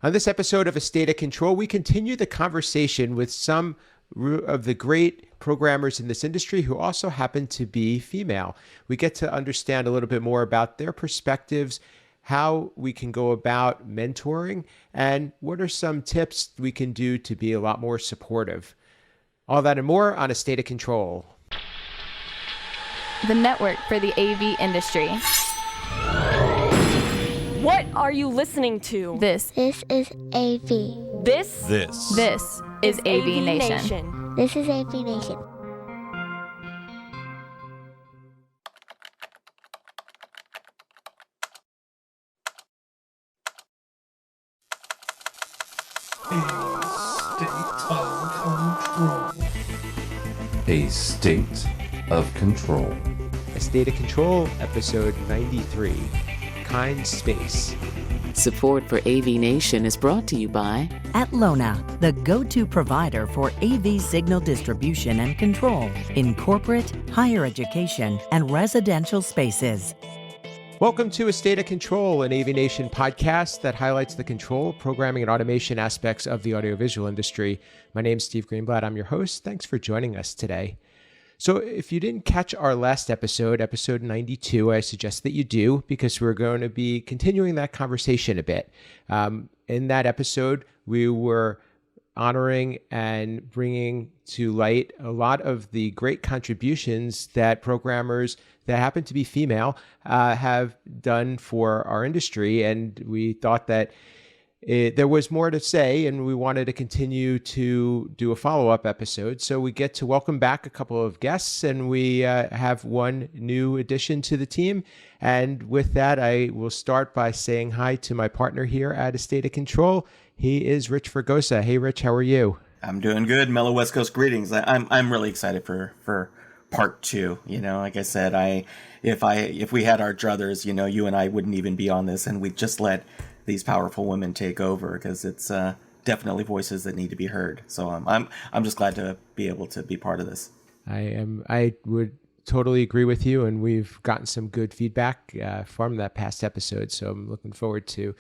On this episode of A State of Control, we continue the conversation with some of the great programmers in this industry who also happen to be female. We get to understand a little bit more about their perspectives, how we can go about mentoring, and what are some tips we can do to be a lot more supportive. All that and more on A State of Control. The network for the AV industry. What are you listening to? This is AV. This is AVNation. This is AVNation. A State of Control. A State of Control, episode 93, Kind Space. Support for AVNation is brought to you by Lona, the go-to provider for AV signal distribution and control in corporate, higher education, and residential spaces. Welcome to A State of Control, an AVNation podcast that highlights the control, programming, and automation aspects of the audiovisual industry. My name is Steve Greenblatt. I'm your host. Thanks for joining us today. So if you didn't catch our last episode, episode 92, I suggest that you do, because we're going to be continuing that conversation a bit. In that episode, we were honoring and bringing to light a lot of the great contributions that programmers that happen to be female have done for our industry. And we thought that there was more to say, and we wanted to continue to do a follow-up episode. So we get to welcome back a couple of guests, and we have one new addition to the team. And with that, I will start by saying hi to my partner here at A State of Control. He is Rich Vergosa. Hey, Rich, how are you? I'm doing good. Mellow West Coast greetings. I'm really excited for part two. You know, like I said, if we had our druthers, you know, you and I wouldn't even be on this, and we'd just let these powerful women take over, because it's definitely voices that need to be heard. So I'm just glad to be able to be part of this. I would totally agree with you, and we've gotten some good feedback from that past episode. So I'm looking forward to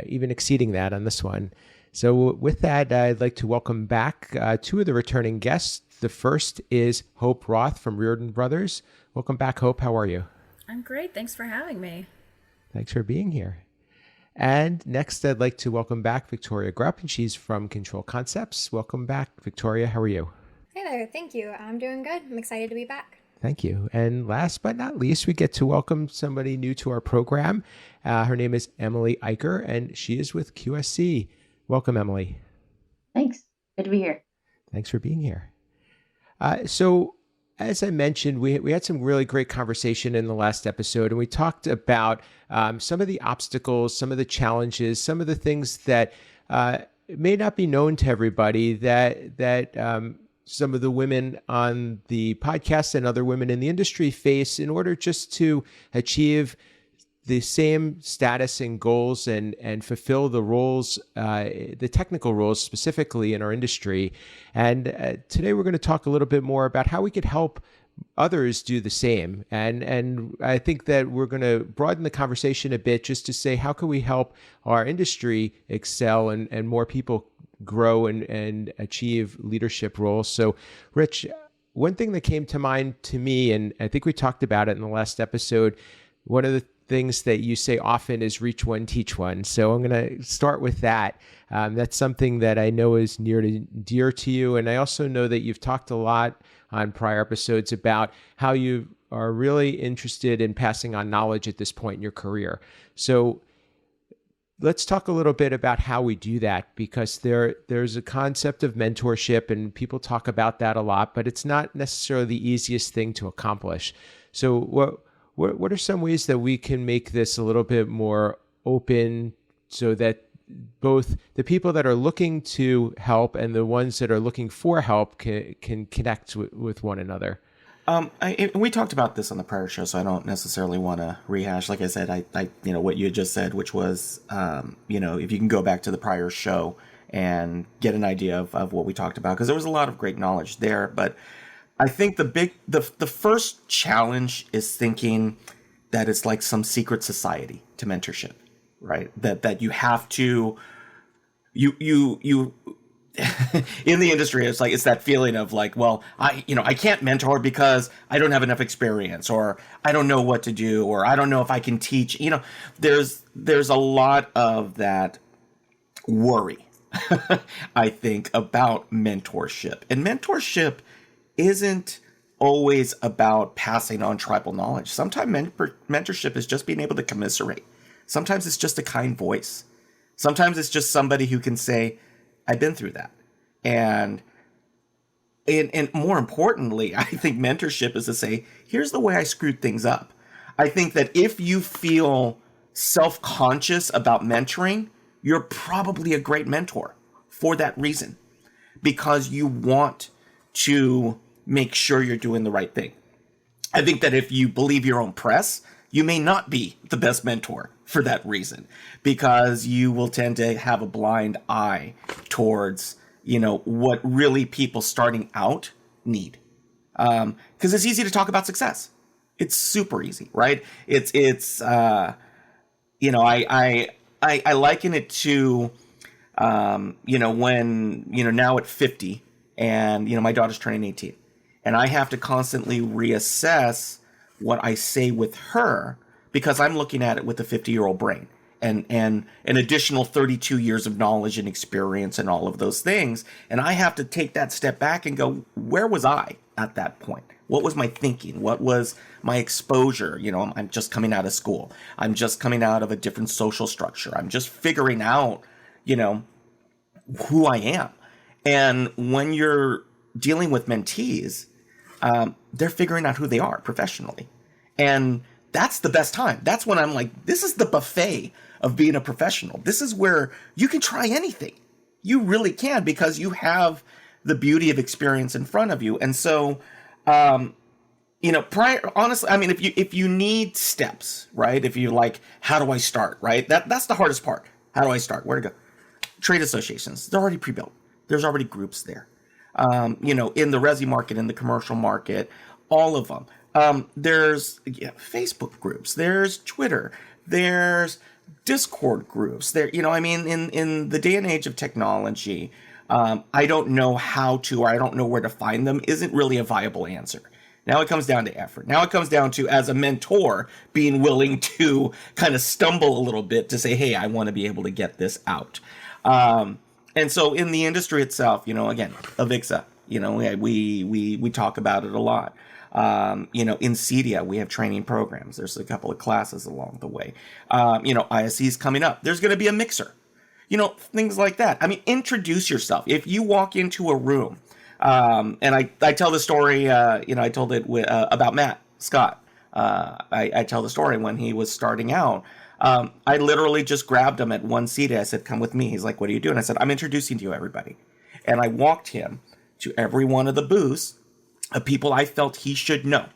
even exceeding that on this one. So with that, I'd like to welcome back two of the returning guests. The first is Hope Roth from Reardon Brothers. Welcome back, Hope. How are you? I'm great. Thanks for having me. Thanks for being here. And next, I'd like to welcome back Victoria Grupp, and she's from Control Concepts. Welcome back, Victoria. How are you? Hey there. Thank you. I'm doing good. I'm excited to be back. Thank you. And last but not least, we get to welcome somebody new to our program. Her name is Emily Eicher, and she is with QSC. Welcome, Emily. Thanks. Good to be here. Thanks for being here. So as I mentioned, we had some really great conversation in the last episode, and we talked about some of the obstacles, some of the challenges, some of the things that may not be known to everybody that some of the women on the podcast and other women in the industry face in order just to achieve the same status and goals and fulfill the roles, the technical roles specifically in our industry. And today we're going to talk a little bit more about how we could help others do the same. And I think that we're going to broaden the conversation a bit just to say, how can we help our industry excel and more people grow and achieve leadership roles? So, Rich, one thing that came to mind to me, and I think we talked about it in the last episode, one of the things that you say often is reach one, teach one. So I'm going to start with that. That's something that I know is near to dear to you. And I also know that you've talked a lot on prior episodes about how you are really interested in passing on knowledge at this point in your career. So let's talk a little bit about how we do that, because there's a concept of mentorship and people talk about that a lot, but it's not necessarily the easiest thing to accomplish. So what are some ways that we can make this a little bit more open so that both the people that are looking to help and the ones that are looking for help can connect with one another? We talked about this on the prior show, so I don't necessarily want to rehash. Like I said, I what you had just said, which was, if you can go back to the prior show and get an idea of what we talked about, because there was a lot of great knowledge there. But I think the first challenge is thinking that it's like some secret society to mentorship, right? That you have to you in the industry, it's that feeling of like, well, I can't mentor because I don't have enough experience, or I don't know what to do, or I don't know if I can teach. There's a lot of that worry, I think, about mentorship. And mentorship isn't always about passing on tribal knowledge. Sometimes mentorship is just being able to commiserate. Sometimes it's just a kind voice. Sometimes it's just somebody who can say, I've been through that. And more importantly, I think mentorship is to say, here's the way I screwed things up. I think that if you feel self-conscious about mentoring, you're probably a great mentor for that reason, because you want to make sure you're doing the right thing. I think that if you believe your own press, you may not be the best mentor for that reason, because you will tend to have a blind eye towards, what really people starting out need. Because it's easy to talk about success. It's super easy, right? I liken it to, when, now at 50 and, my daughter's turning 18, and I have to constantly reassess what I say with her, because I'm looking at it with a 50-year-old brain and an additional 32 years of knowledge and experience and all of those things. And I have to take that step back and go, where was I at that point? What was my thinking? What was my exposure? I'm just coming out of school. I'm just coming out of a different social structure. I'm just figuring out, who I am. And when you're dealing with mentees, they're figuring out who they are professionally. And that's the best time. That's when I'm like, this is the buffet of being a professional. This is where you can try anything. You really can, because you have the beauty of experience in front of you. And so, honestly, if you need steps, right? If you like, how do I start, right? That's the hardest part. How do I start? Where to go? Trade associations, they're already pre-built. There's already groups there. In the resi market, in the commercial market, all of them. There's Facebook groups, there's Twitter, there's Discord groups. In the day and age of technology, I don't know how to, or I don't know where to find them, isn't really a viable answer. Now it comes down to effort. Now it comes down to, as a mentor, being willing to kind of stumble a little bit to say, hey, I want to be able to get this out. And so in the industry itself, again, Avixa, we talk about it a lot. In CEDIA, we have training programs. There's a couple of classes along the way. ISE's coming up. There's going to be a mixer, things like that. Introduce yourself. If you walk into a room, and I tell the story, I told it about Matt Scott. I tell the story when he was starting out. I literally just grabbed him at one seat. I said, come with me. He's like, what are you doing? I said, I'm introducing to you everybody. And I walked him to every one of the booths of people I felt he should know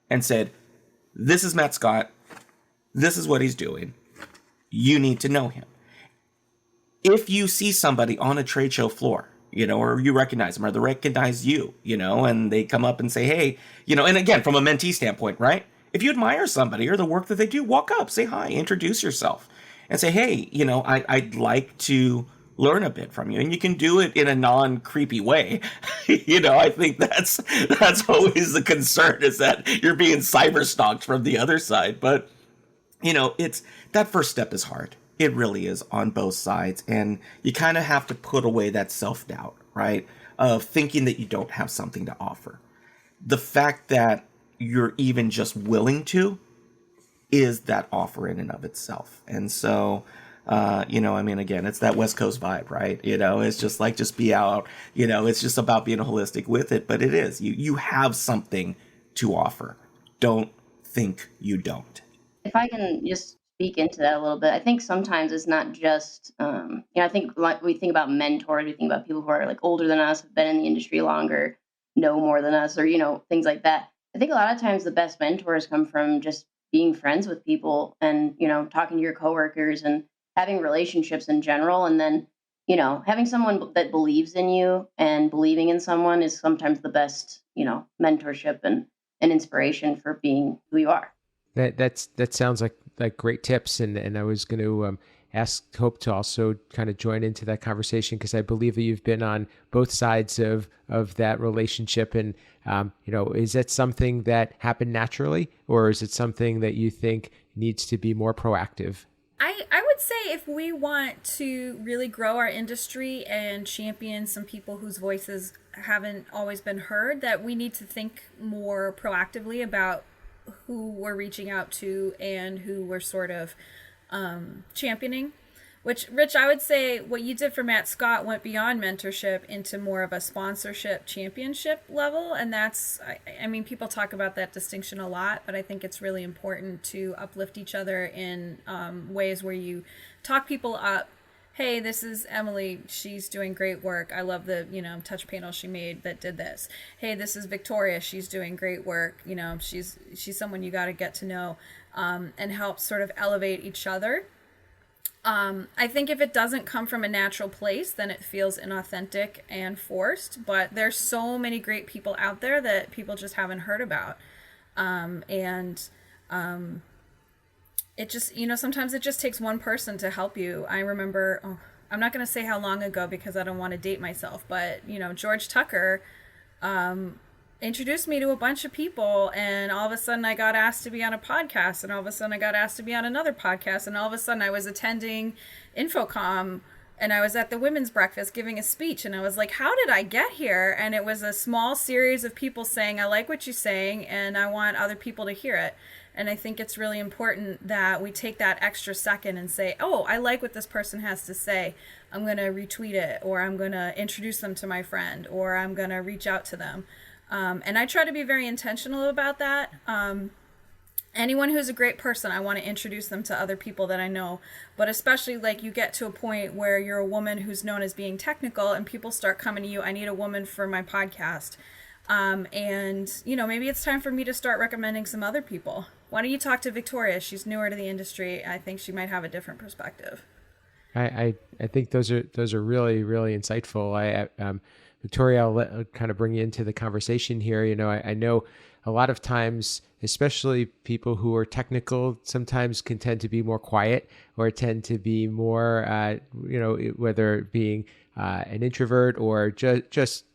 and said, this is Matt Scott. This is what he's doing. You need to know him. If you see somebody on a trade show floor, or you recognize them, or they recognize you, and they come up and say, hey, and again, from a mentee standpoint, right? If you admire somebody or the work that they do, walk up, say hi, introduce yourself, and say, hey, I'd like to learn a bit from you. And you can do it in a non-creepy way. I think that's always the concern, is that you're being cyber stalked from the other side. But, it's that first step is hard. It really is, on both sides. And you kind of have to put away that self-doubt, right? Of thinking that you don't have something to offer. The fact that you're even just willing to is that offer in and of itself. And so, again, it's that West Coast vibe, right? It's just like, just be out, it's just about being holistic with it. But it is, you have something to offer. Don't think you don't. If I can just speak into that a little bit, I think sometimes it's not just, I think like we think about mentors, we think about people who are like older than us, have been in the industry longer, know more than us, or, things like that. I think a lot of times the best mentors come from just being friends with people and, talking to your coworkers and having relationships in general. And then, having someone that believes in you and believing in someone is sometimes the best, mentorship and inspiration for being who you are. That sounds like great tips. And I was going to hope to also kind of join into that conversation, because I believe that you've been on both sides of that relationship. And, is that something that happened naturally, or is it something that you think needs to be more proactive? I would say if we want to really grow our industry and champion some people whose voices haven't always been heard, that we need to think more proactively about who we're reaching out to and who we're sort of championing. Which, Rich, I would say what you did for Matt Scott went beyond mentorship into more of a sponsorship championship level. And that's, I mean, people talk about that distinction a lot, but I think it's really important to uplift each other in ways where you talk people up. Hey, this is Emily. She's doing great work. I love the, touch panel she made that did this. Hey, this is Victoria. She's doing great work. She's someone you got to get to know, and help sort of elevate each other. I think if it doesn't come from a natural place, then it feels inauthentic and forced. But there's so many great people out there that people just haven't heard about. It just, sometimes it just takes one person to help you. I remember, I'm not going to say how long ago because I don't want to date myself, but, George Tucker introduced me to a bunch of people, and all of a sudden I got asked to be on a podcast, and all of a sudden I got asked to be on another podcast, and all of a sudden I was attending Infocom, and I was at the women's breakfast giving a speech, and I was like, how did I get here? And it was a small series of people saying, I like what you're saying, and I want other people to hear it. And I think it's really important that we take that extra second and say, oh, I like what this person has to say. I'm going to retweet it, or I'm going to introduce them to my friend, or I'm going to reach out to them. And I try to be very intentional about that. Anyone who's a great person, I want to introduce them to other people that I know. But especially like you get to a point where you're a woman who's known as being technical and people start coming to you, I need a woman for my podcast. And, maybe it's time for me to start recommending some other people. Why don't you talk to Victoria? She's newer to the industry. I think she might have a different perspective. I think those are really, really insightful. Victoria, I'll kind of bring you into the conversation here. I know a lot of times, especially people who are technical, sometimes can tend to be more quiet or tend to be more, whether being an introvert or just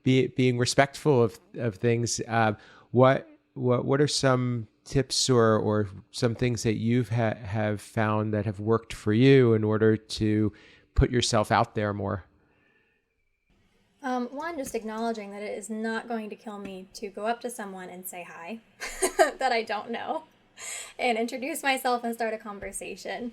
being respectful of things. What are some tips or some things that you've have found that have worked for you in order to put yourself out there more? One, just acknowledging that it is not going to kill me to go up to someone and say hi that I don't know and introduce myself and start a conversation.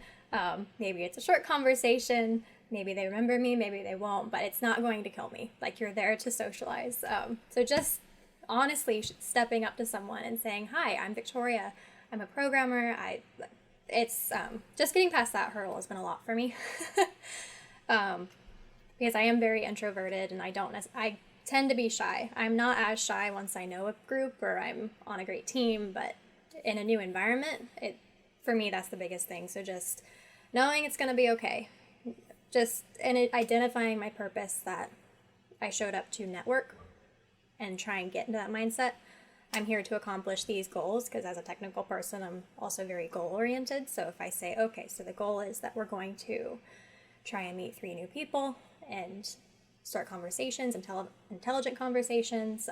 Maybe it's a short conversation, maybe they remember me, maybe they won't, but it's not going to kill me. Like, you're there to socialize. So just honestly stepping up to someone and saying, hi, I'm Victoria, I'm a programmer. It's just getting past that hurdle has been a lot for me. Because I am very introverted and I tend to be shy. I'm not as shy once I know a group or I'm on a great team, but in a new environment, for me, that's the biggest thing. So just knowing it's going to be okay. Identifying my purpose, that I showed up to network and try and get into that mindset. I'm here to accomplish these goals because as a technical person, I'm also very goal-oriented. So if I say, okay, so the goal is that we're going to try and meet 3 new people and start conversations, intelligent conversations,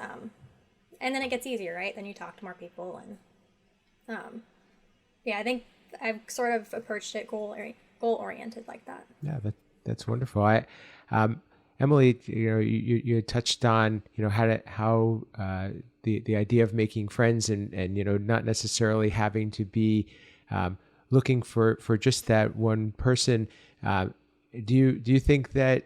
and then it gets easier, right? Then you talk to more people, and I think I've sort of approached it goal-oriented like that. Yeah, that's wonderful. Emily, you touched on how the idea of making friends and not necessarily having to be looking for just that one person. Do you think that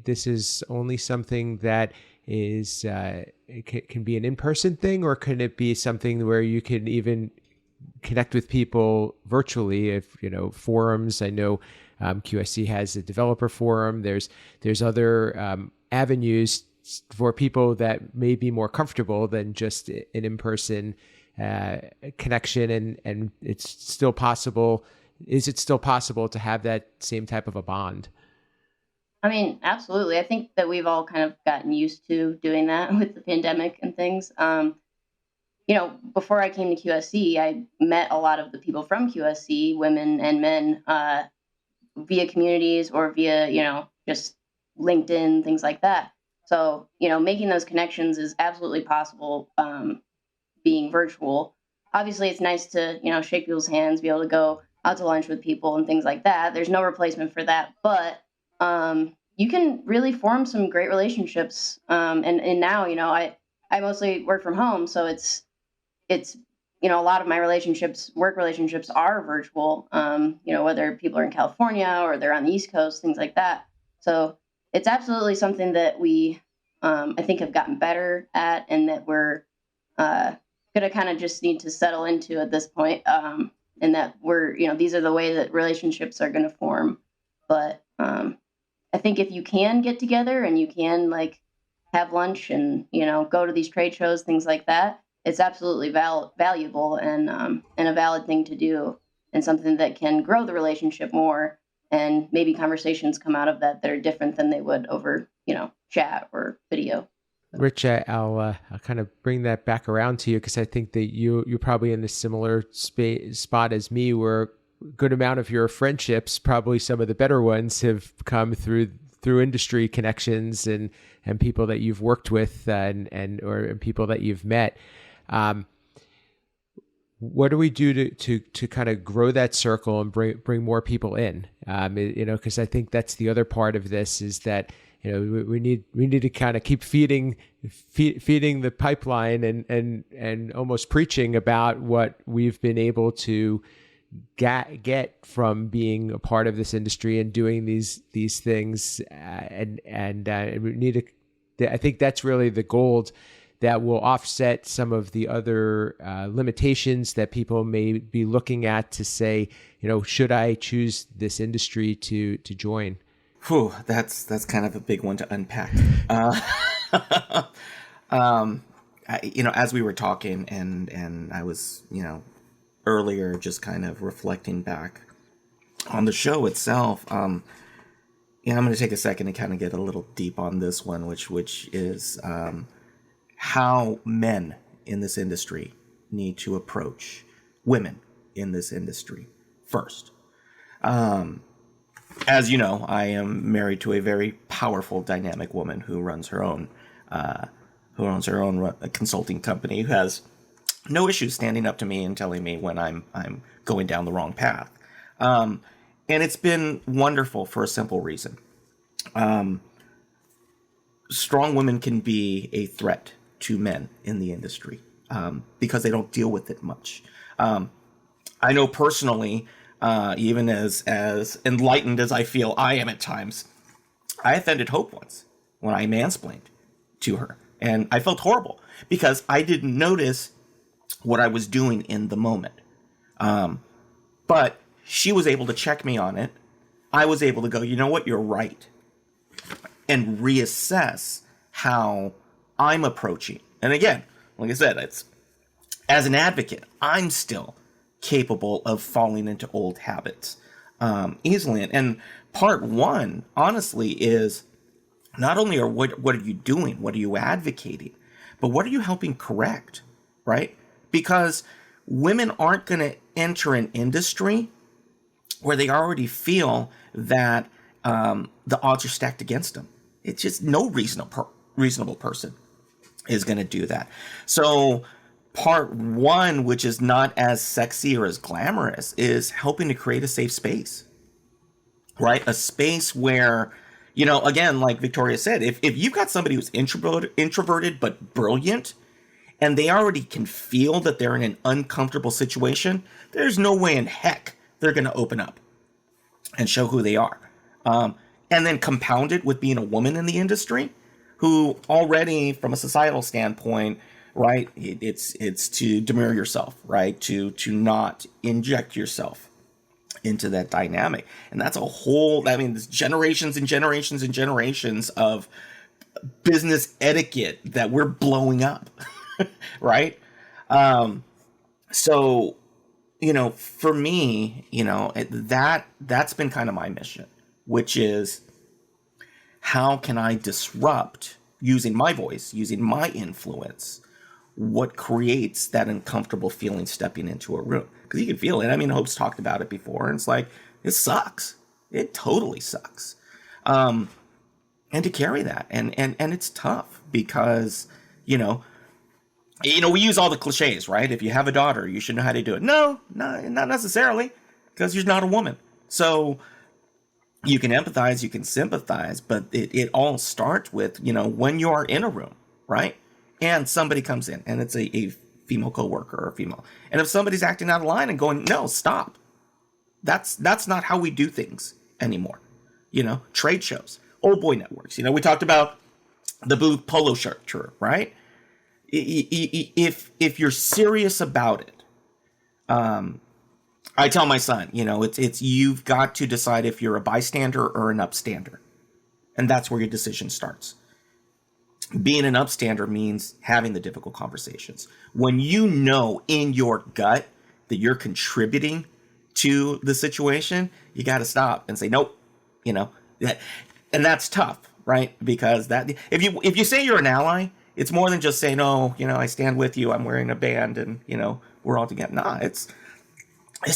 this is only something that is can be an in-person thing, or can it be something where you can even connect with people virtually? If forums, I know QSC has a developer forum. There's other avenues for people that may be more comfortable than just an in-person connection, and it's still possible. Is it still possible to have that same type of a bond? I mean, absolutely. I think that we've all kind of gotten used to doing that with the pandemic and things. Before I came to QSC, I met a lot of the people from QSC, women and men, via communities or via, just LinkedIn, things like that. So, making those connections is absolutely possible, being virtual. Obviously, it's nice to, shake people's hands, be able to go out to lunch with people and things like that. There's no replacement for that. But you can really form some great relationships. And now, I mostly work from home. So it's a lot of my work relationships are virtual, whether people are in California or they're on the East Coast, things like that. So it's absolutely something that we, I think, have gotten better at, and that we're going to kind of just need to settle into at this point. And that these are the way that relationships are going to form. But I think if you can get together and you can have lunch and, go to these trade shows, things like that, it's absolutely valuable and a valid thing to do, and something that can grow the relationship more, and maybe conversations come out of that are different than they would over, chat or video. Rich, I'll kind of bring that back around to you, because I think that you're probably in a similar spot as me, where a good amount of your friendships, probably some of the better ones, have come through industry connections and people that you've worked with and people that you've met. What do we do to kind of grow that circle and bring more people in? Because I think that's the other part of this, is that we need to kind of keep feeding the pipeline and almost preaching about what we've been able to get from being a part of this industry and doing these things, and we need to. I think that's really the gold that will offset some of the other limitations that people may be looking at to say, should I choose this industry to join? Whew, that's kind of a big one to unpack. As we were talking, and I was, earlier just kind of reflecting back on the show itself. I'm going to take a second to kind of get a little deep on this one, which is how men in this industry need to approach women in this industry first. As you know, I am married to a very powerful, dynamic woman who runs her own consulting company, who has no issues standing up to me and telling me when I'm going down the wrong path. And it's been wonderful for a simple reason. Strong women can be a threat to men in the industry because they don't deal with it much. I know personally, even as enlightened as I feel I am at times, I offended Hope once when I mansplained to her. And I felt horrible because I didn't notice what I was doing in the moment. But she was able to check me on it. I was able to go, you know what, you're right. And reassess how I'm approaching. And again, like I said, it's as an advocate, I'm still capable of falling into old habits easily. And part one, honestly, is not only what are you doing, what are you advocating, but what are you helping correct, right? Because women aren't going to enter an industry where they already feel that the odds are stacked against them. It's just no reasonable person is going to do that. So part one, which is not as sexy or as glamorous, is helping to create a safe space, right? A space where, again, like Victoria said, if you've got somebody who's introverted but brilliant, and they already can feel that they're in an uncomfortable situation, there's no way in heck they're going to open up and show who they are. And then compound it with being a woman in the industry, who already, from a societal standpoint, right, it's to demur yourself, right, to not inject yourself into that dynamic. And that's there's generations and generations and generations of business etiquette that we're blowing up, right? So, for me, that's been kind of my mission, which is, how can I disrupt, using my voice, using my influence, what creates that uncomfortable feeling stepping into a room? Because you can feel it. Hope's talked about it before, and it's like, it sucks. It totally sucks. And to carry that, and it's tough because, we use all the cliches, right? If you have a daughter, you should know how to do it. No, not necessarily, because you're not a woman. So you can empathize, you can sympathize, but it all starts with, when you are in a room, right? And somebody comes in, and it's a female coworker or a female. And if somebody's acting out of line and going, no, stop. That's not how we do things anymore. Trade shows, old boy networks. We talked about the blue polo shirt, right? If you're serious about it, I tell my son, it's you've got to decide if you're a bystander or an upstander, and that's where your decision starts. Being an upstander means having the difficult conversations. When you know in your gut that you're contributing to the situation, you got to stop and say nope. And that's tough, right? Because that if you say you're an ally, it's more than just saying, oh, I stand with you, I'm wearing a band, and we're all together. Nah, it's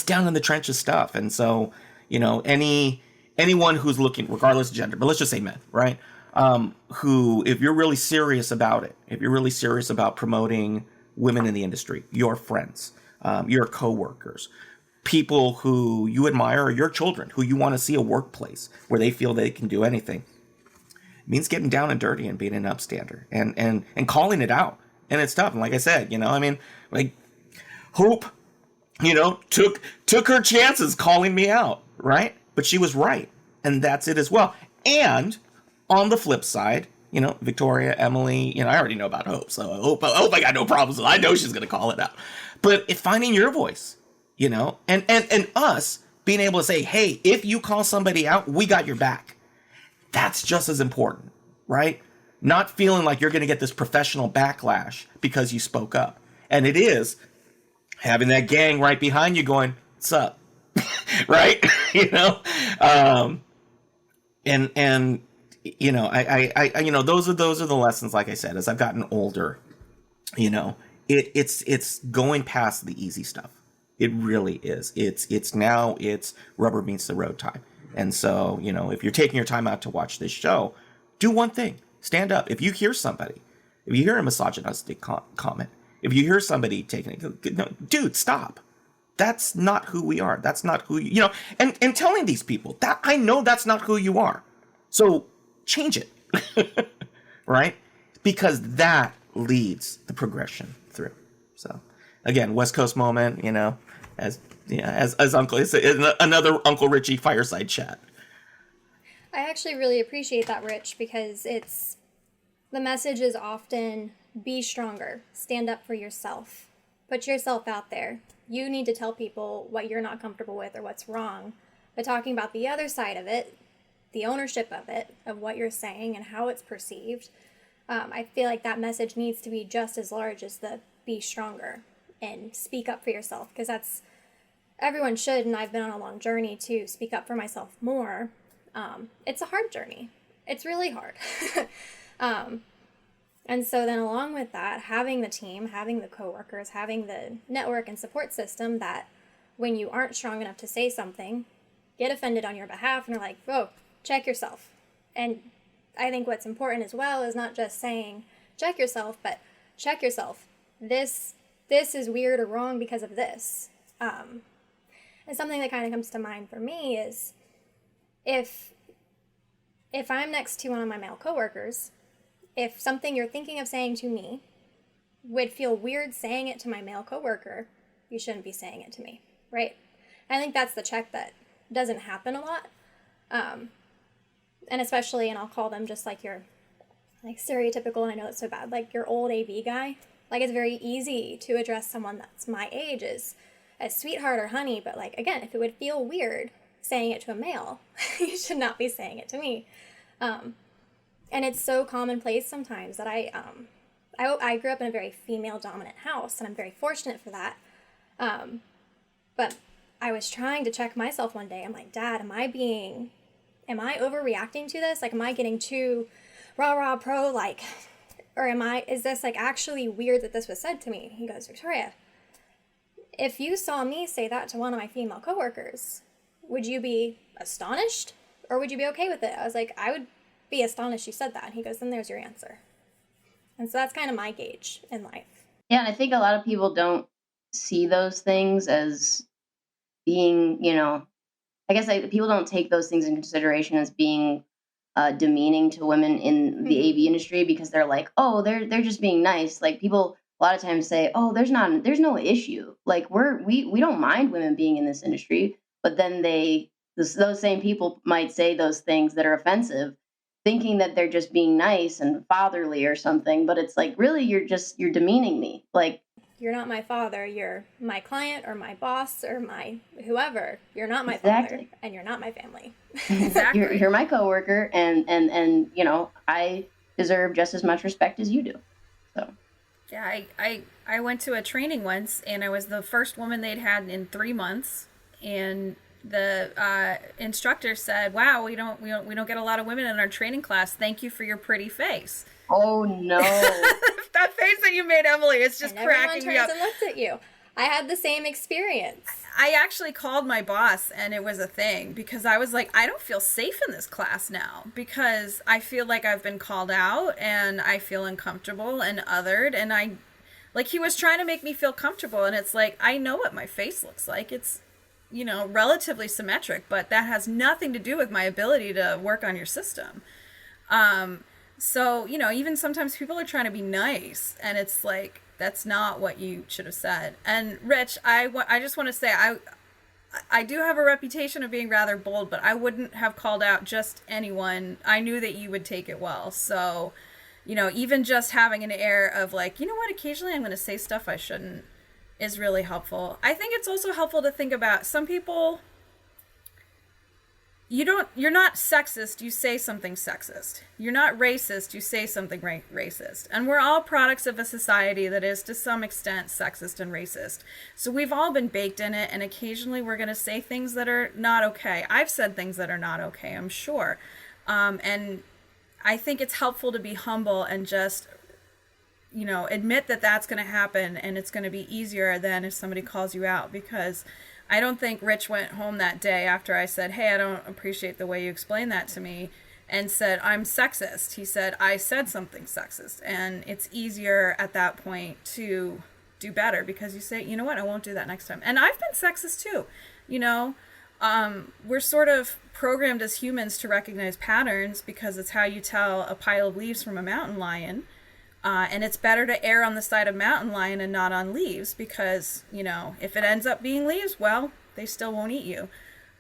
down in the trenches stuff. And so, anyone who's looking, regardless of gender, but let's just say men, right? Who, if you're really serious about it, if you're really serious about promoting women in the industry, your friends, your coworkers, people who you admire, or your children who you want to see a workplace where they feel they can do anything, it means getting down and dirty and being an upstander and calling it out. And it's tough. And like I said, Hope, took her chances calling me out, right? But she was right. And that's it as well. And on the flip side, Victoria, Emily, I already know about Hope. So I hope I got no problems. I know she's going to call it out. But it's finding your voice, and us being able to say, hey, if you call somebody out, we got your back. That's just as important, right? Not feeling like you're going to get this professional backlash because you spoke up. And it is having that gang right behind you going, what's up? Right? And those are the lessons, like I said, as I've gotten older, it's going past the easy stuff. It really is. It's now rubber meets the road time. And so, if you're taking your time out to watch this show, do one thing. Stand up. If you hear somebody, if you hear a misogynistic comment, if you hear somebody taking it, no, dude, stop. That's not who we are. That's not who and telling these people that I know that's not who you are. So change it, right? Because that leads the progression through. So again, West Coast moment, as Uncle, it's another Uncle Richie fireside chat. I actually really appreciate that, Rich, because the message is often be stronger, stand up for yourself, put yourself out there. You need to tell people what you're not comfortable with or what's wrong. But talking about the other side of it, the ownership of it, of what you're saying and how it's perceived, I feel like that message needs to be just as large as the be stronger and speak up for yourself, because everyone should, and I've been on a long journey to speak up for myself more. It's a hard journey. It's really hard. And so then along with that, having the team, having the coworkers, having the network and support system that when you aren't strong enough to say something, get offended on your behalf and are like, whoa, check yourself. And I think what's important as well is not just saying, check yourself, but check yourself. This is weird or wrong because of this. And something that kind of comes to mind for me is if I'm next to one of my male coworkers, if something you're thinking of saying to me would feel weird saying it to my male coworker, you shouldn't be saying it to me, right? I think that's the check that doesn't happen a lot. And especially, and I'll call them just like your stereotypical, and I know it's so bad, like your old AV guy. Like, it's very easy to address someone that's my age as sweetheart or honey, but like, again, if it would feel weird saying it to a male, you should not be saying it to me. And it's so commonplace sometimes that I grew up in a very female-dominant house, and I'm very fortunate for that. But I was trying to check myself one day. I'm like, Dad, am I overreacting to this? Like, am I getting too rah-rah pro, like, or is this like actually weird that this was said to me? He goes, Victoria, if you saw me say that to one of my female coworkers, would you be astonished or would you be okay with it? I was like, I would be astonished you said that. And he goes, then there's your answer. And so that's kind of my gauge in life. Yeah, and I think a lot of people don't see those things as being, I guess people don't take those things in consideration as being demeaning to women in the AV industry, because they're like, oh, they're just being nice. Like, people a lot of times say, oh, there's no issue. Like, we don't mind women being in this industry, but then those same people might say those things that are offensive, thinking that they're just being nice and fatherly or something. But it's like, really, you're demeaning me. Like, you're not my father, you're my client or my boss or my whoever. You're not my Exactly. father and you're not my family. Exactly. you're my coworker, and I deserve just as much respect as you do. So Yeah, I went to a training once, and I was the first woman they'd had in 3 months, and the instructor said, "Wow, we don't get a lot of women in our training class. Thank you for your pretty face." Oh no. That face that you made, Emily, it's just and cracking me everyone up. turns and looks at you. I had the same experience. I actually called my boss, and it was a thing, because I was like, I don't feel safe in this class now, because I feel like I've been called out and I feel uncomfortable and othered, and he was trying to make me feel comfortable, and it's like, I know what my face looks like. It's, relatively symmetric, but that has nothing to do with my ability to work on your system. So, even sometimes people are trying to be nice, and it's like, that's not what you should have said. And Rich, I just want to say, I do have a reputation of being rather bold, but I wouldn't have called out just anyone. I knew that you would take it well. So, even just having an air of like, you know what, occasionally I'm going to say stuff I shouldn't, is really helpful. I think it's also helpful to think about some people. You're not sexist, you say something sexist. You're not racist, you say something racist. And we're all products of a society that is to some extent sexist and racist. So we've all been baked in it, and occasionally we're going to say things that are not okay. I've said things that are not okay, I'm sure. And I think it's helpful to be humble and just, admit that that's going to happen, and it's going to be easier than if somebody calls you out, because I don't think Rich went home that day after I said, hey, I don't appreciate the way you explained that to me, and said, I'm sexist. He said, I said something sexist. And it's easier at that point to do better, because you say, you know what, I won't do that next time. And I've been sexist too. We're sort of programmed as humans to recognize patterns, because it's how you tell a pile of leaves from a mountain lion. And it's better to err on the side of mountain lion and not on leaves, because, if it ends up being leaves, well, they still won't eat you.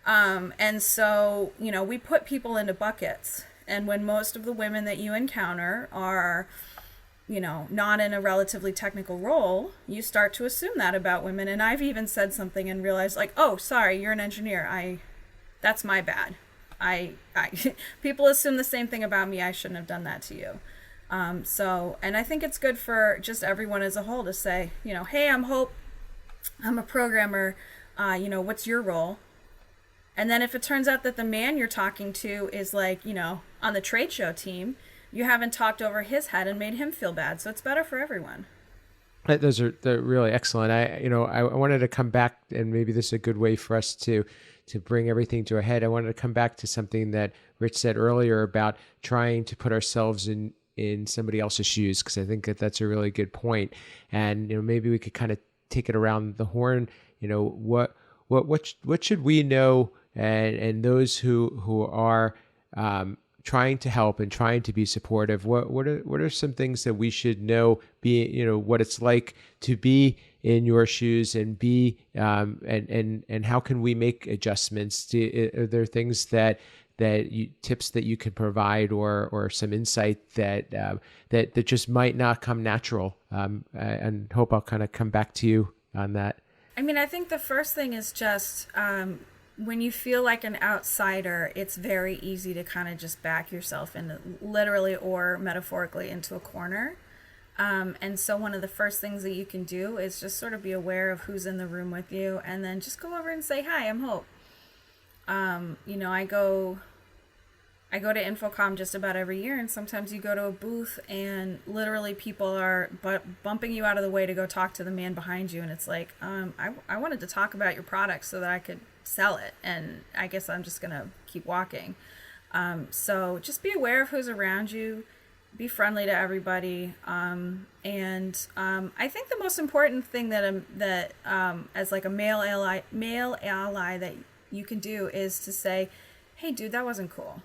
And so, we put people into buckets. And when most of the women that you encounter are, not in a relatively technical role, you start to assume that about women. And I've even said something and realized, like, oh, sorry, you're an engineer. That's my bad. People assume the same thing about me. I shouldn't have done that to you. And I think it's good for just everyone as a whole to say, hey, I'm Hope, I'm a programmer, what's your role? And then if it turns out that the man you're talking to is like, on the trade show team, you haven't talked over his head and made him feel bad. So it's better for everyone. They're really excellent. I wanted to come back, and maybe this is a good way for us to bring everything to a head. I wanted to come back to something that Rich said earlier about trying to put ourselves in somebody else's shoes, because I think that's a really good point. And maybe we could kind of take it around the horn. What should we know, and those who are trying to help and trying to be supportive, what are some things that we should know, what it's like to be in your shoes and be and how can we make adjustments? Are there things tips that you can provide, or some insight that just might not come natural? And Hope, I'll kind of come back to you on that. I mean, I think the first thing is just when you feel like an outsider, it's very easy to kind of just back yourself into, literally or metaphorically, into a corner. And so one of the first things that you can do is just sort of be aware of who's in the room with you, and then just go over and say, hi, I'm Hope. I go to Infocom just about every year, and sometimes you go to a booth and literally people are bumping you out of the way to go talk to the man behind you, and it's like, I wanted to talk about your product so that I could sell it. And I guess I'm just going to keep walking. So just be aware of who's around you. Be friendly to everybody. I think the most important thing that as like a male ally that you can do is to say, hey, dude, that wasn't cool.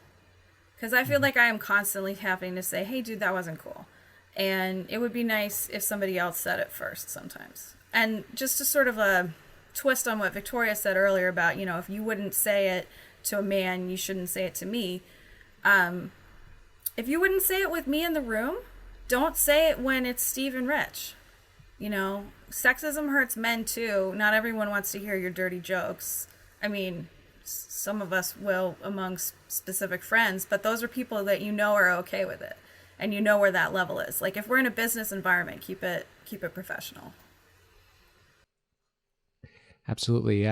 Because I feel like I am constantly having to say, hey, dude, that wasn't cool. And it would be nice if somebody else said it first sometimes. And just to sort of a twist on what Victoria said earlier about, if you wouldn't say it to a man, you shouldn't say it to me. If you wouldn't say it with me in the room, don't say it when it's Steve and Rich. Sexism hurts men too. Not everyone wants to hear your dirty jokes. I mean, some of us will among specific friends, but those are people that are okay with it. And where that level is. Like if we're in a business environment, keep it professional. Absolutely.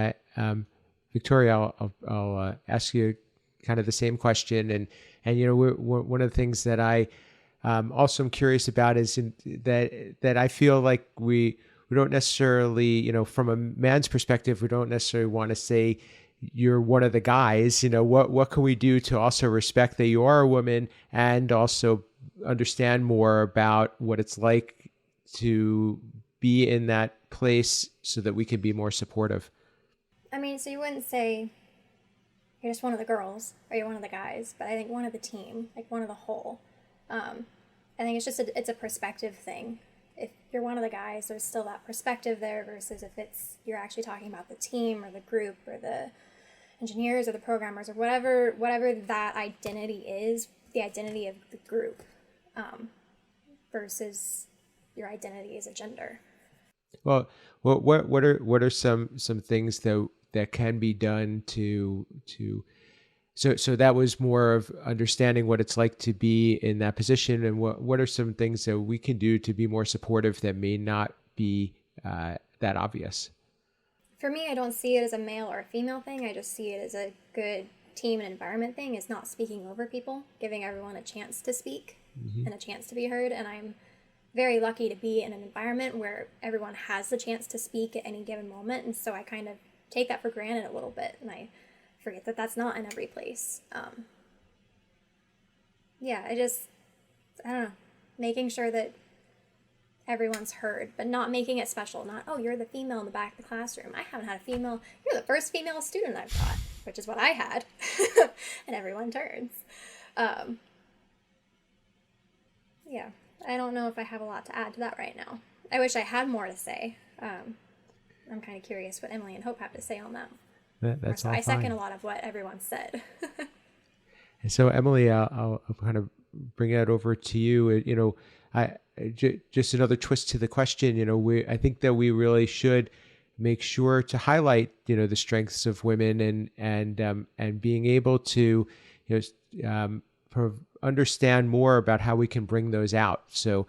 Victoria, I'll ask you kind of the same question. And one of the things that I also am curious about is that I feel like we don't necessarily, from a man's perspective, we don't necessarily want to say you're one of the guys. What can we do to also respect that you are a woman and also understand more about what it's like to be in that place so that we can be more supportive? I mean, so you wouldn't say you're just one of the girls or you're one of the guys, but I think one of the team, like one of the whole. I think it's just it's a perspective thing. If you're one of the guys, there's still that perspective there versus if you're actually talking about the team or the group or the engineers or the programmers or whatever that identity is, the identity of the group, versus your identity as a gender. Well, what are some things that can be done to so that was more of understanding what it's like to be in that position, and what are some things that we can do to be more supportive that may not be that obvious? For me, I don't see it as a male or a female thing. I just see it as a good team and environment thing. Is not speaking over people, giving everyone a chance to speak and a chance to be heard. And I'm very lucky to be in an environment where everyone has the chance to speak at any given moment. And so I kind of take that for granted a little bit. And I forget that that's not in every place. I don't know, making sure that everyone's heard, but not making it special. Not, oh, you're the female in the back of the classroom. I haven't had a female. You're the first female student I've taught, which is what I had. And everyone turns. I don't know if I have a lot to add to that right now. I wish I had more to say. I'm kind of curious what Emily and Hope have to say on that. That's all I second fine. a lot of what everyone said. And so, Emily, I'll kind of bring that over to you. Just another twist to the question. I think that we really should make sure to highlight, the strengths of women and being able to, understand more about how we can bring those out. So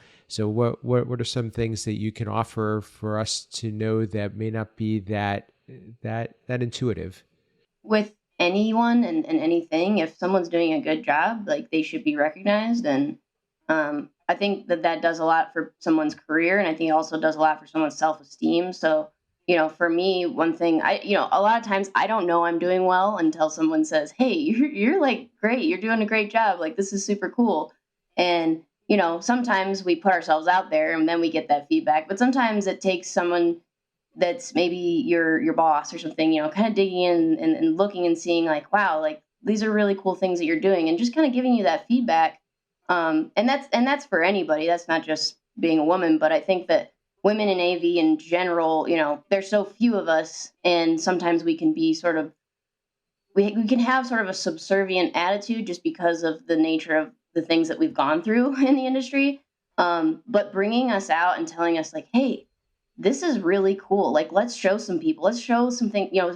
what are some things that you can offer for us to know that may not be that intuitive? With anyone and anything, if someone's doing a good job, like they should be recognized. And I think that does a lot for someone's career. And I think it also does a lot for someone's self-esteem. So, for me, one thing a lot of times I don't know I'm doing well until someone says, hey, you're like great. You're doing a great job. Like, this is super cool. And, sometimes we put ourselves out there and then we get that feedback, but sometimes it takes someone that's maybe your boss or something, kind of digging in and looking and seeing like, wow, like these are really cool things that you're doing, and just kind of giving you that feedback. And that's for anybody. That's not just being a woman, but I think that women in AV in general, there's so few of us, and sometimes we can be we can have sort of a subservient attitude just because of the nature of the things that we've gone through in the industry. But bringing us out and telling us like, hey, this is really cool. Like, let's show some people,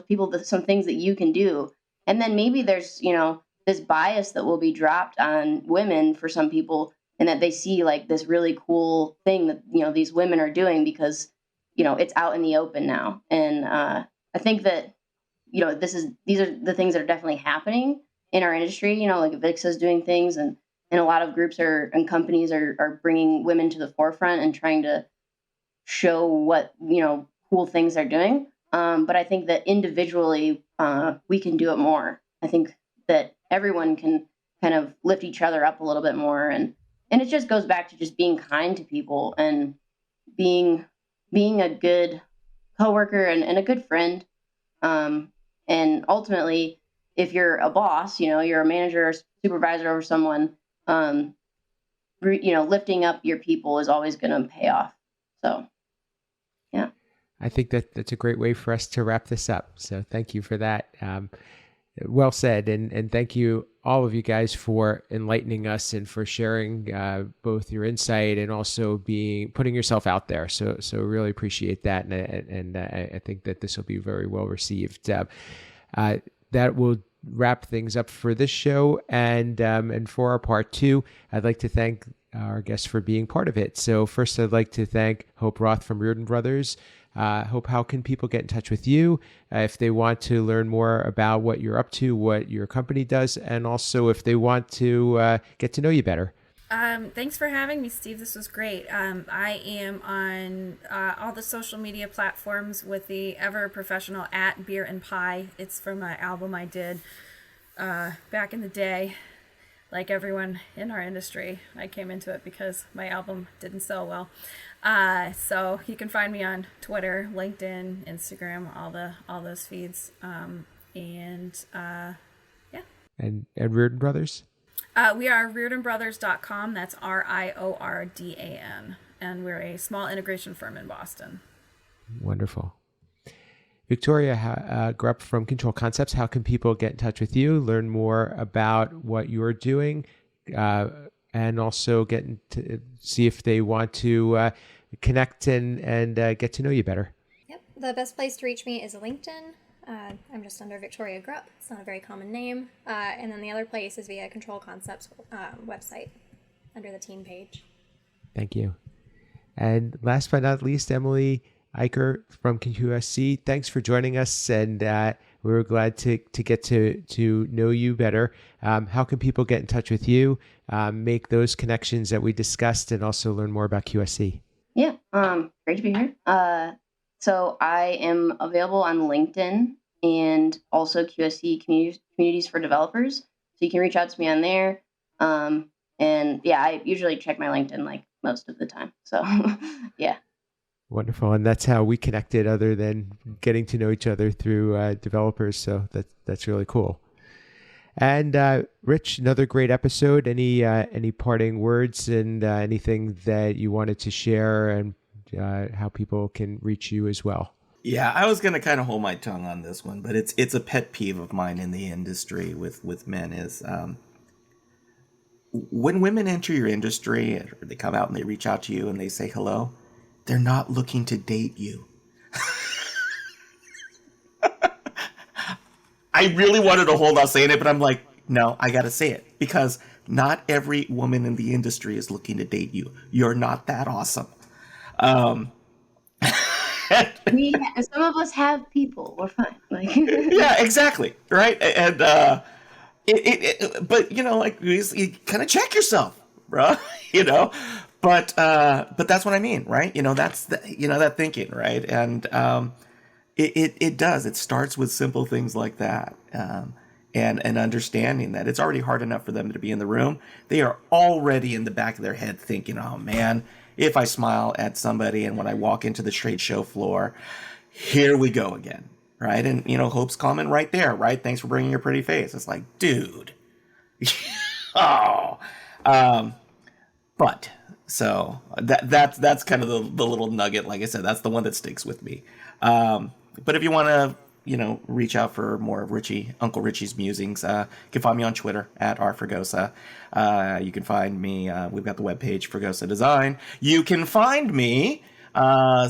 people some things that you can do. And then maybe there's, this bias that will be dropped on women for some people, and that they see like this really cool thing that, these women are doing because, it's out in the open now. And I think that, these are the things that are definitely happening in our industry, like Vixa's doing things, and a lot of groups and companies are bringing women to the forefront and trying to show what, cool things they're doing. But I think that individually, we can do it more. I think that everyone can kind of lift each other up a little bit more. And it just goes back to just being kind to people and being a good coworker and a good friend. And ultimately, if you're a boss, you're a manager or supervisor over someone, lifting up your people is always going to pay off. So, yeah. I think that's a great way for us to wrap this up. So thank you for that. Well said. And thank you, all of you guys, for enlightening us and for sharing both your insight and also putting yourself out there. So really appreciate that. And I think that this will be very well received. That will wrap things up for this show. And for our part 2, I'd like to thank our guests for being part of it. So first, I'd like to thank Hope Roth from Reardon Brothers. Hope, how can people get in touch with you if they want to learn more about what you're up to, what your company does, and also if they want to get to know you better? Thanks for having me, Steve. This was great. I am on all the social media platforms with the ever professional @Beer and Pie. It's from an album I did back in the day. Like everyone in our industry, I came into it because my album didn't sell well. So you can find me on Twitter, LinkedIn, Instagram, all those feeds. Yeah. And Reardon Brothers? We are RiordanBrothers.com. That's RIORDAN. And we're a small integration firm in Boston. Wonderful. Victoria, grew up from Control Concepts. How can people get in touch with you, learn more about what you're doing, and also to see if they want to connect and get to know you better? Yep. The best place to reach me is LinkedIn. I'm just under Victoria Grupp. It's not a very common name. And then the other place is via Control Concepts website under the team page. Thank you. And last but not least, Emily Eicher from QSC. Thanks for joining us, and we were glad to get to know you better. How can people get in touch with you, make those connections that we discussed, and also learn more about QSC? Yeah, great to be here. So I am available on LinkedIn and also QSC communities for developers. So you can reach out to me on there. And yeah, I usually check my LinkedIn like most of the time. So yeah. Wonderful. And that's how we connected, other than getting to know each other through developers. So that's really cool. And Rich, another great episode. Any parting words and anything that you wanted to share, and how people can reach you as well? Yeah, I was gonna kind of hold my tongue on this one, but it's a pet peeve of mine in the industry with men is when women enter your industry, or they come out and they reach out to you and they say hello, they're not looking to date you. I really wanted to hold off saying it, but I'm like, no, I gotta say it, because not every woman in the industry is looking to date you. You're not that awesome. Some of us have people. We're fine. Like, yeah, exactly, right. And but like you kind of check yourself, bro. But that's what I mean, right? That's that thinking, right? And it does. It starts with simple things like that, and understanding that it's already hard enough for them to be in the room. They are already in the back of their head thinking, oh man, if I smile at somebody and when I walk into the trade show floor, here we go again, right? And Hope's comment right there, right? Thanks for bringing your pretty face. It's like, dude, oh, but. So that's kind of the little nugget. Like I said, that's the one that sticks with me. But if you want to, reach out for more of Uncle Richie's musings, you can find me on Twitter @rfregosa. You can find me. We've got the webpage Fregosa Design. You can find me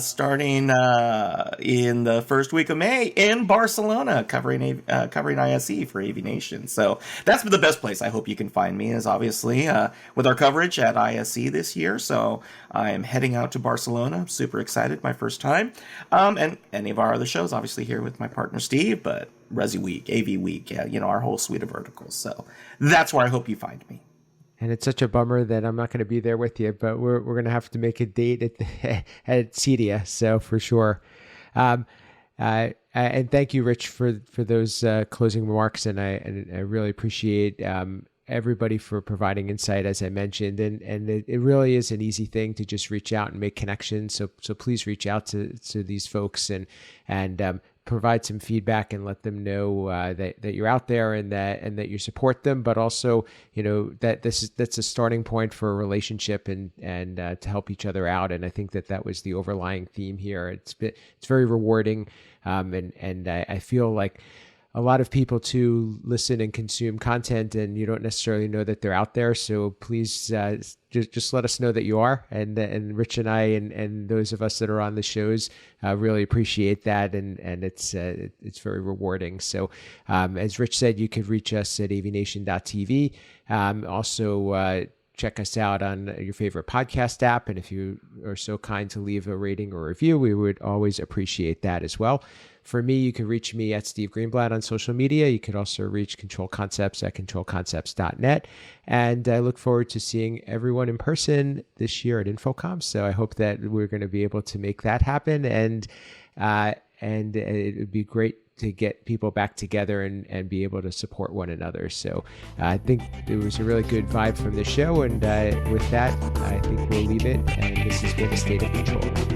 starting in the first week of May in Barcelona, covering ISE for AVNation. So that's the best place I hope you can find me, is obviously with our coverage at ISE this year. So I am heading out to Barcelona. I'm super excited, my first time. And any of our other shows, obviously here with my partner Steve, but Resi Week, AV Week, our whole suite of verticals. So that's where I hope you find me. And it's such a bummer that I'm not going to be there with you, but we're going to have to make a date at CEDIA, so for sure. And thank you, Rich, for those closing remarks. And I really appreciate everybody for providing insight, as I mentioned. And it really is an easy thing to just reach out and make connections. So please reach out to these folks and provide some feedback and let them know that you're out there and that you support them, but also, that that's a starting point for a relationship and to help each other out. And I think that was the overlying theme here. It's very rewarding. And I feel like a lot of people too listen and consume content, and you don't necessarily know that they're out there. So please just let us know that you are. And Rich and I and those of us that are on the shows really appreciate that, and it's very rewarding. So as Rich said, you could reach us at avnation.tv. Also, check us out on your favorite podcast app. And if you are so kind to leave a rating or review, we would always appreciate that as well. For me, you can reach me at Steve Greenblatt on social media. You could also reach Control Concepts at controlconcepts.net. And I look forward to seeing everyone in person this year at InfoComm. So I hope that we're going to be able to make that happen. And it would be great to get people back together and be able to support one another. So I think it was a really good vibe from the show. And with that, I think we'll leave it. And this has been A State of Control.